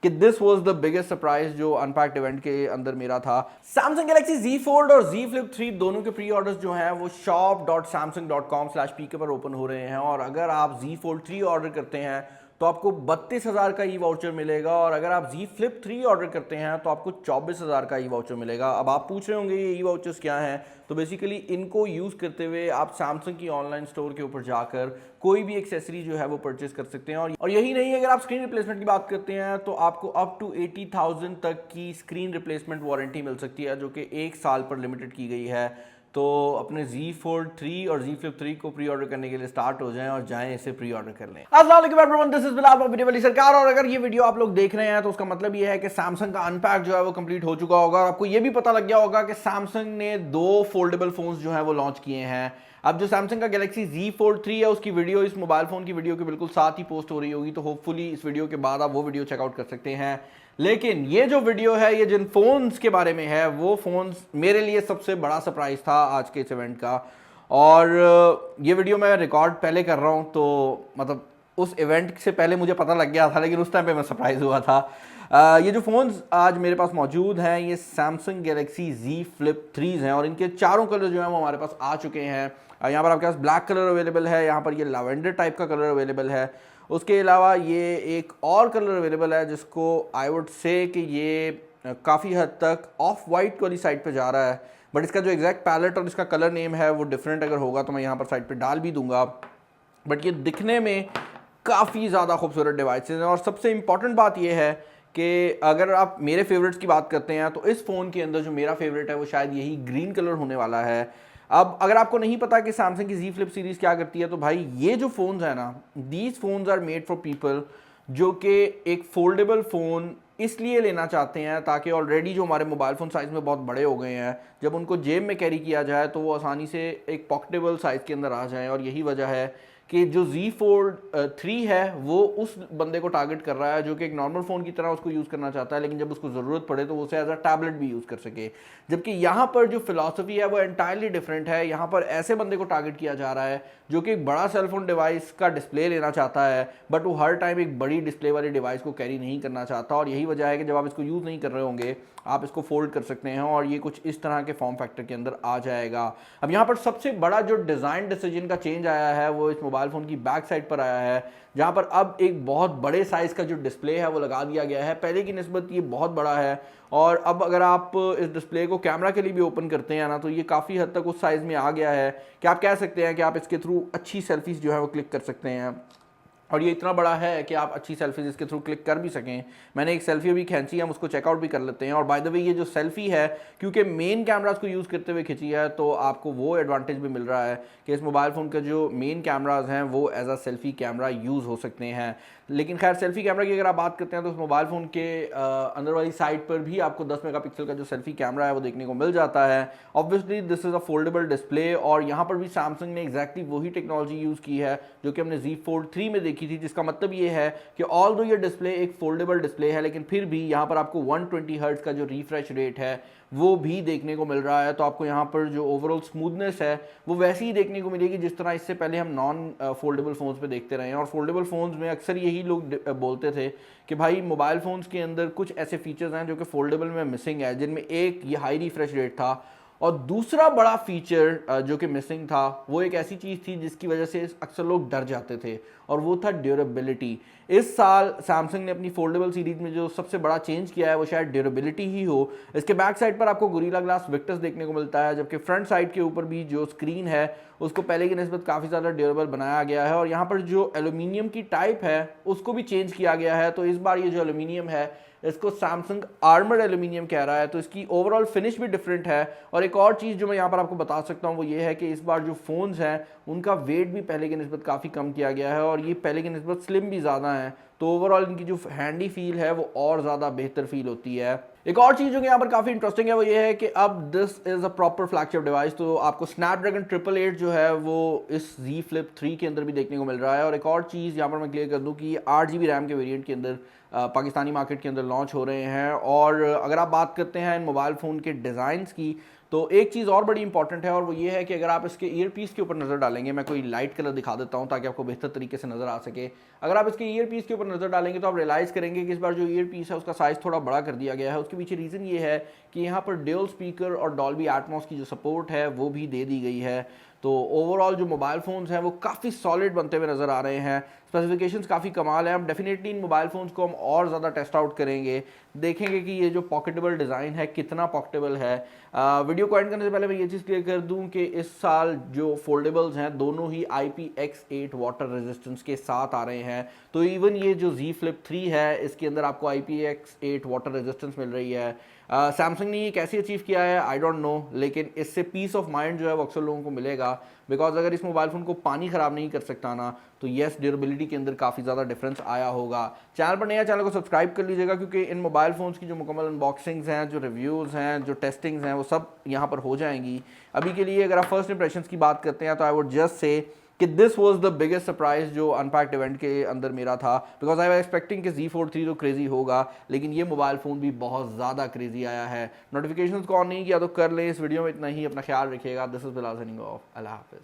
कि this was the biggest surprise जो unpacked event के अंदर मेरा था। सैमसंग गैलेक्सी Z Fold और Z Flip 3 दोनों के प्री ऑर्डर्स जो हैं वो shop.samsung.com/pk पर ओपन हो रहे हैं, और अगर आप Z Fold 3 ऑर्डर करते हैं तो आपको 32,000 का ई वाउचर मिलेगा, और अगर आप Z Flip 3 ऑर्डर करते हैं तो आपको 24,000 का ई वाउचर मिलेगा। अब आप पूछ रहे होंगे ये ई वाउचर्स क्या हैं, तो बेसिकली इनको यूज़ करते हुए आप सैमसंग की ऑनलाइन स्टोर के ऊपर जाकर कोई भी एक्सेसरी जो है वो परचेस कर सकते हैं। और यही नहीं, अगर आप स्क्रीन रिप्लेसमेंट की बात करते हैं तो आपको अप टू 80,000 तक की स्क्रीन रिप्लेसमेंट वारंटी मिल सकती है, जो कि 1 साल पर लिमिटेड की गई है। तो अपने Z Fold 3 और Z Flip 3 को प्री ऑर्डर करने के लिए स्टार्ट हो जाएं और जाएं इसे प्री ऑर्डर कर लें। अस्सलाम वालेकुम everyone, this is Bilal from VideoWaliSarkar। और अगर ये वीडियो आप लोग देख रहे हैं तो उसका मतलब ये है कि सैमसंग का अनपैक जो है वो कंप्लीट हो चुका होगा, और आपको ये भी पता लग गया होगा कि सैमसंग ने 2 फोल्डेबल फोन्स जो है वो लॉन्च किए हैं। अब जो सैमसंग का गैलेक्सी Z Fold 3 है उसकी वीडियो इस मोबाइल फोन की वीडियो के बिल्कुल साथ ही पोस्ट हो रही होगी, तो होपफुली इस वीडियो के बाद आप वो वीडियो चेकआउट कर सकते हैं। लेकिन ये जो वीडियो है ये जिन फोन्स के बारे में है वो फोन्स मेरे लिए सबसे बड़ा सरप्राइज था आज के इस इवेंट का। और ये वीडियो मैं रिकॉर्ड पहले कर रहा हूँ, तो मतलब उस इवेंट से पहले मुझे पता लग गया था, लेकिन उस टाइम पे मैं सरप्राइज हुआ था। ये जो फ़ोन्स आज मेरे पास मौजूद हैं ये सैमसंग गैलेक्सी Z Flip 3 हैं, और इनके चारों कलर जो हैं वो हमारे पास आ चुके हैं। यहाँ पर आपके पास ब्लैक कलर अवेलेबल है, यहाँ पर ये लैवेंडर टाइप का कलर अवेलेबल है। उसके अलावा ये एक और कलर अवेलेबल है जिसको आई वुड से कि ये काफ़ी हद तक ऑफ वाइट वाली साइड पे जा रहा है, बट इसका जो एग्जैक्ट पैलेट और इसका कलर नेम है वो डिफरेंट अगर होगा तो मैं यहाँ पर साइड पे डाल भी दूंगा। बट ये दिखने में काफ़ी ज़्यादा खूबसूरत डिवाइसेस हैं, और सबसे इम्पॉर्टेंट बात यह है कि अगर आप मेरे फेवरेट्स की बात करते हैं तो इस फ़ोन के अंदर जो मेरा फेवरेट है वो शायद यही ग्रीन कलर होने वाला है। अब अगर आपको नहीं पता कि सैमसंग की Z Flip सीरीज़ क्या करती है, तो भाई ये जो फ़ोन्स है ना, these phones are made for people जो कि एक फोल्डेबल फ़ोन इसलिए लेना चाहते हैं ताकि ऑलरेडी जो हमारे मोबाइल फ़ोन साइज़ में बहुत बड़े हो गए हैं, जब उनको जेब में कैरी किया जाए तो वो आसानी से एक पॉकेटेबल साइज़ के अंदर आ जाएँ। और यही वजह है कि जो Z Fold 3 है वो उस बंदे को टारगेट कर रहा है जो कि एक नॉर्मल फ़ोन की तरह उसको यूज़ करना चाहता है, लेकिन जब उसको ज़रूरत पड़े तो वो उसे एज अ टैबलेट भी यूज़ कर सके। जबकि यहाँ पर जो फिलॉसफी है वो एंटायरली डिफरेंट है। यहाँ पर ऐसे बंदे को टारगेट किया जा रहा है जो कि एक बड़ा सेलफोन डिवाइस का डिस्प्ले लेना चाहता है, बट वो हर टाइम एक बड़ी डिस्प्ले वाली डिवाइस को कैरी नहीं करना चाहता। और यही वजह है कि जब आप इसको यूज़ नहीं कर रहे होंगे आप इसको फोल्ड कर सकते हैं, और ये कुछ इस तरह के फॉर्म फैक्टर के अंदर आ जाएगा। अब यहाँ पर सबसे बड़ा जो डिज़ाइन डिसीजन का चेंज आया है वो इस मोबाइल फ़ोन की बैक साइड पर आया है, जहाँ पर अब एक बहुत बड़े साइज़ का जो डिस्प्ले है वो लगा दिया गया है। पहले की निस्बत ये बहुत बड़ा है, और अब अगर आप इस डिस्प्ले को कैमरा के लिए भी ओपन करते हैं ना तो ये काफ़ी हद तक उस साइज़ में आ गया है कि आप कह सकते हैं कि आप इसके थ्रू अच्छी सेल्फीज़ जो है वो क्लिक कर सकते हैं। और ये इतना बड़ा है कि आप अच्छी सेल्फीज इसके थ्रू क्लिक कर भी सकें। मैंने एक सेल्फी अभी खींची है, हम उसको चेकआउट भी कर लेते हैं। और बाय द वे ये जो सेल्फी है क्योंकि मेन कैमराज को यूज़ करते हुए खींची है, तो आपको वो एडवांटेज भी मिल रहा है कि इस मोबाइल फ़ोन के जो मेन कैमराज हैं वो as a selfie camera use हो सकते हैं। लेकिन खैर सेल्फी कैमरा की अगर आप बात करते हैं तो उस मोबाइल फ़ोन के अंदर वाली साइड पर भी आपको 10 मेगापिक्सल का जो सेल्फी कैमरा है वो देखने को मिल जाता है। Obviously this is a foldable display, और यहाँ पर भी सैमसंग ने एग्जैक्टली वही टेक्नोलॉजी यूज़ की है जो कि हमने Z Fold 3 में देखी थी, जिसका मतलब ये है कि ऑल दो ये डिस्प्ले एक फोल्डेबल डिस्प्ले है, लेकिन फिर भी यहाँ पर आपको 120 हर्ट्ज का जो रिफ्रेश रेट है वो भी देखने को मिल रहा है। तो आपको यहाँ पर जो ओवरऑल स्मूथनेस है वो वैसी ही देखने को मिलेगी जिस तरह इससे पहले हम नॉन फोल्डेबल फ़ोन्स पे देखते रहे हैं। और फोल्डेबल फ़ोन्स में अक्सर यही लोग बोलते थे कि भाई मोबाइल फ़ोन्स के अंदर कुछ ऐसे फीचर्स हैं जो कि फोल्डेबल में मिसिंग है, जिनमें एक ये हाई रिफ्रेश रेट था, और दूसरा बड़ा फीचर जो कि मिसिंग था वो एक ऐसी चीज़ थी जिसकी वजह से अक्सर लोग डर जाते थे, और वो था ड्यूरेबिलिटी। इस साल सैमसंग ने अपनी फोल्डेबल सीरीज में जो सबसे बड़ा चेंज किया है वो शायद ड्यूरेबिलिटी ही हो। इसके बैक साइड पर आपको गोरिल्ला ग्लास विक्टर्स देखने को मिलता है, जबकि फ्रंट साइड के ऊपर भी जो स्क्रीन है उसको पहले की निस्बत काफ़ी ज़्यादा ड्यूरेबल बनाया गया है। और यहाँ पर जो एल्यूमिनियम की टाइप है उसको भी चेंज किया गया है। तो इस बार ये जो एल्यूमिनियम है इसको सैमसंग आर्मर्ड एल्यूमिनियम कह रहा है, तो इसकी ओवरऑल फिनिश भी डिफरेंट है। और एक और चीज़ जो मैं यहाँ पर आपको बता सकता हूँ वो ये है कि इस बार जो फ़ोन्स हैं उनका वेट भी पहले की निस्बत काफ़ी कम किया गया है, और ये पहले की निस्बत स्लिम भी ज़्यादा है। तो ओवरऑल इनकी जो हैंडी फील है वो और ज़्यादा बेहतर फील होती है। एक और चीज़ जो यहाँ पर काफ़ी इंटरेस्टिंग है वो ये है कि अब this is a proper flagship device, तो आपको स्नैपड्रैगन 888 जो है वो इस Z Flip 3 के अंदर भी देखने को मिल रहा है। और एक और चीज़ यहाँ पर मैं क्लियर कर दूँ कि ये 8 GB रैम के वेरिएंट के अंदर पाकिस्तानी मार्केट के अंदर लॉन्च हो रहे हैं। और अगर आप बात करते हैं इन मोबाइल फ़ोन के डिज़ाइंस की, तो एक चीज़ और बड़ी इंपॉर्टेंट है, और वो ये है कि अगर आप इसके ईयरपीस के ऊपर नज़र डालेंगे, मैं कोई लाइट कलर दिखा देता हूँ ताकि आपको बेहतर तरीके से नज़र आ सके। अगर आप इसके ईयरपीस के ऊपर पर नजर डालेंगे तो आप रियलाइज करेंगे कि इस बार जो ईयर पीस है उसका साइज थोड़ा बड़ा कर दिया गया है। उसके पीछे रीजन ये है कि यहाँ पर ड्यूल स्पीकर और डॉल्बी एटमॉस की जो सपोर्ट है वो भी दे दी गई है। तो ओवरऑल जो मोबाइल फ़ोन्स हैं वो काफ़ी सॉलिड बनते हुए नज़र आ रहे हैं। स्पेसिफिकेशंस काफ़ी कमाल है। हम डेफिनेटली इन मोबाइल फ़ोन्स को हम और ज़्यादा टेस्ट आउट करेंगे, देखेंगे कि ये जो पॉकेटेबल डिज़ाइन है कितना पॉकेटेबल है। वीडियो को एंड करने से पहले मैं ये चीज़ क्लियर कर दूं कि इस साल जो फोल्डेबल्स हैं दोनों ही IPX8 वाटर रेजिस्टेंस के साथ आ रहे हैं। तो इवन ये जो Z Flip 3 है इसके अंदर आपको IPX8 वाटर रेजिस्टेंस मिल रही है। सैमसंग ने ये कैसे अचीव किया है आई डोंट नो, लेकिन इससे पीस ऑफ माइंड जो है वो अक्सर लोगों को मिलेगा। बिकॉज अगर इस मोबाइल फ़ोन को पानी ख़राब नहीं कर सकता ना, तो येस ड्यूरेबिलिटी के अंदर काफ़ी ज़्यादा डिफरेंस आया होगा। चैनल पर नया, चैनल को सब्सक्राइब कर लीजिएगा, क्योंकि इन मोबाइल फ़ोन्स की जो मुकम्मल अनबॉक्सिंग्स हैं, जो रिव्यूज़ हैं, जो टेस्टिंग्स हैं, वो सब यहाँ पर हो जाएंगी। अभी के लिए अगर आप फर्स्ट इंप्रेशंस की बात करते हैं तो आई वुड जस्ट से कि this was the biggest surprise जो अनपैक्ड इवेंट के अंदर मेरा था। बिकॉज आई वाज एक्सपेक्टिंग कि Z Fold 3 तो क्रेजी होगा, लेकिन ये मोबाइल फ़ोन भी बहुत ज़्यादा क्रेजी आया है। नोटिफिकेशंस को ऑन नहीं किया तो कर लें। इस वीडियो में इतना ही, अपना ख्याल रखिएगा। This is Bilal signing off. अल्लाह हाफिज़।